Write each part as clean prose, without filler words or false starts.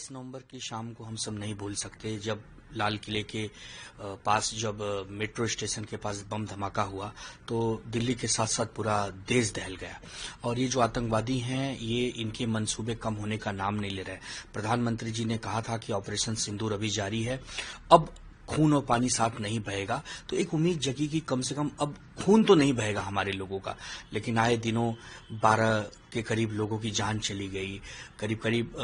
22 नवंबर की शाम को हम सब नहीं भूल सकते, जब लाल किले के पास जब मेट्रो स्टेशन के पास बम धमाका हुआ तो दिल्ली के साथ साथ पूरा देश दहल गया। और ये जो आतंकवादी हैं, ये इनके मंसूबे कम होने का नाम नहीं ले रहे। प्रधानमंत्री जी ने कहा था कि ऑपरेशन सिंदूर अभी जारी है, अब खून और पानी साथ नहीं बहेगा। तो एक उम्मीद जगी कि कम से कम अब खून तो नहीं बहेगा हमारे लोगों का, लेकिन आए दिनों 12 के करीब लोगों की जान चली गई, करीब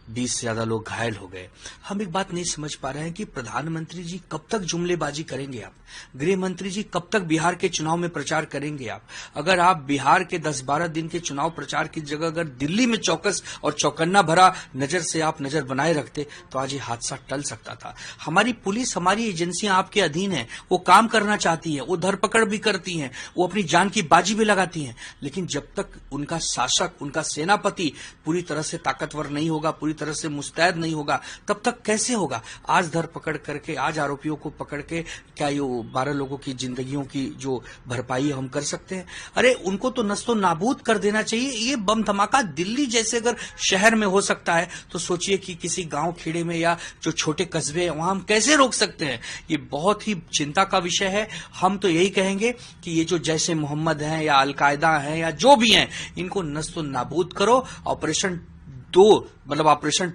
20 से ज्यादा लोग घायल हो गए। हम एक बात नहीं समझ पा रहे हैं कि प्रधानमंत्री जी कब तक जुमलेबाजी करेंगे आप? गृह मंत्री जी कब तक बिहार के चुनाव में प्रचार करेंगे आप? अगर आप बिहार के 10-12 दिन के चुनाव प्रचार की जगह अगर दिल्ली में चौकस और चौकन्ना भरा नजर से आप नजर बनाए रखते तो आज ये हादसा टल सकता था। हमारी पुलिस, हमारी एजेंसियां आपके अधीन है, वो काम करना चाहती है, वो धरपकड़ भी करती हैं, वो अपनी जान की बाजी भी लगाती हैं, लेकिन जब तक उनका शासक, उनका सेनापति पूरी तरह से ताकतवर नहीं होगा, पूरी तरह से मुस्तैद नहीं होगा, तब तक कैसे होगा? आज धरपकड़ करके, आज आरोपियों को पकड़ के क्या ये 12 लोगों की जिंदगियों की जो भरपाई हम कर सकते हैं? अरे उनको तो नस्तो नाबूद कर देना चाहिए। ये बम धमाका दिल्ली जैसे अगर शहर में हो सकता है तो सोचिए कि किसी गांव खेड़े में या जो छोटे कस्बे हैं वहां हम कैसे रोक सकते हैं? ये बहुत ही चिंता का विषय है। हम तो यही कहेंगे कि ये जो जैसे मोहम्मद हैं या अलकायदा हैं या जो भी हैं, इनको नस्तो नाबूद करो। ऑपरेशन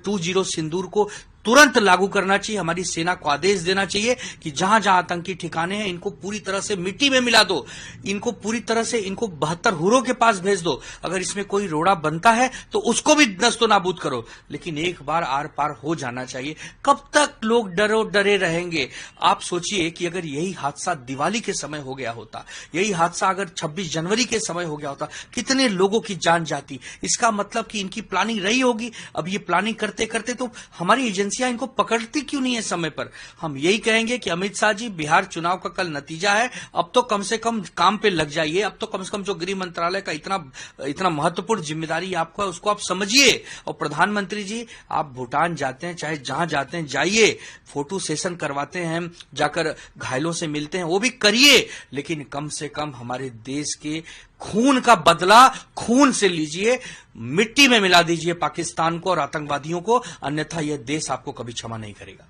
20 सिंदूर को तुरंत लागू करना चाहिए। हमारी सेना को आदेश देना चाहिए कि जहां जहां आतंकी ठिकाने हैं इनको पूरी तरह से मिट्टी में मिला दो, इनको पूरी तरह से इनको 72 हुरों के पास भेज दो। अगर इसमें कोई रोड़ा बनता है तो उसको भी नस्तो नाबूद करो, लेकिन एक बार आर पार हो जाना चाहिए। कब तक लोग डरे रहेंगे? आप सोचिए कि अगर यही हादसा दिवाली के समय हो गया होता, यही हादसा अगर 26 जनवरी के समय हो गया होता, कितने लोगों की जान जाती। इसका मतलब कि इनकी प्लानिंग रही होगी। अब ये प्लानिंग करते करते तो हमारी एजेंसियां इनको पकड़ती क्यों नहीं है समय पर? हम यही कहेंगे कि अमित शाह जी, बिहार चुनाव का कल नतीजा है, अब तो कम से कम काम पे लग जाइए। अब तो कम से कम जो गृह मंत्रालय का इतना महत्वपूर्ण जिम्मेदारी आपको है, उसको आप समझिए। और प्रधानमंत्री जी, आप भूटान जाते हैं, चाहे जहां जाते हैं जाइए, फोटो सेशन करवाते हैं, जाकर घायलों से मिलते हैं, वो भी करिए, लेकिन कम से कम हमारे देश के खून का बदला खून से लीजिए, मिट्टी में मिला दीजिए पाकिस्तान को और आतंकवादियों को, अन्यथा यह देश आपको कभी क्षमा नहीं करेगा।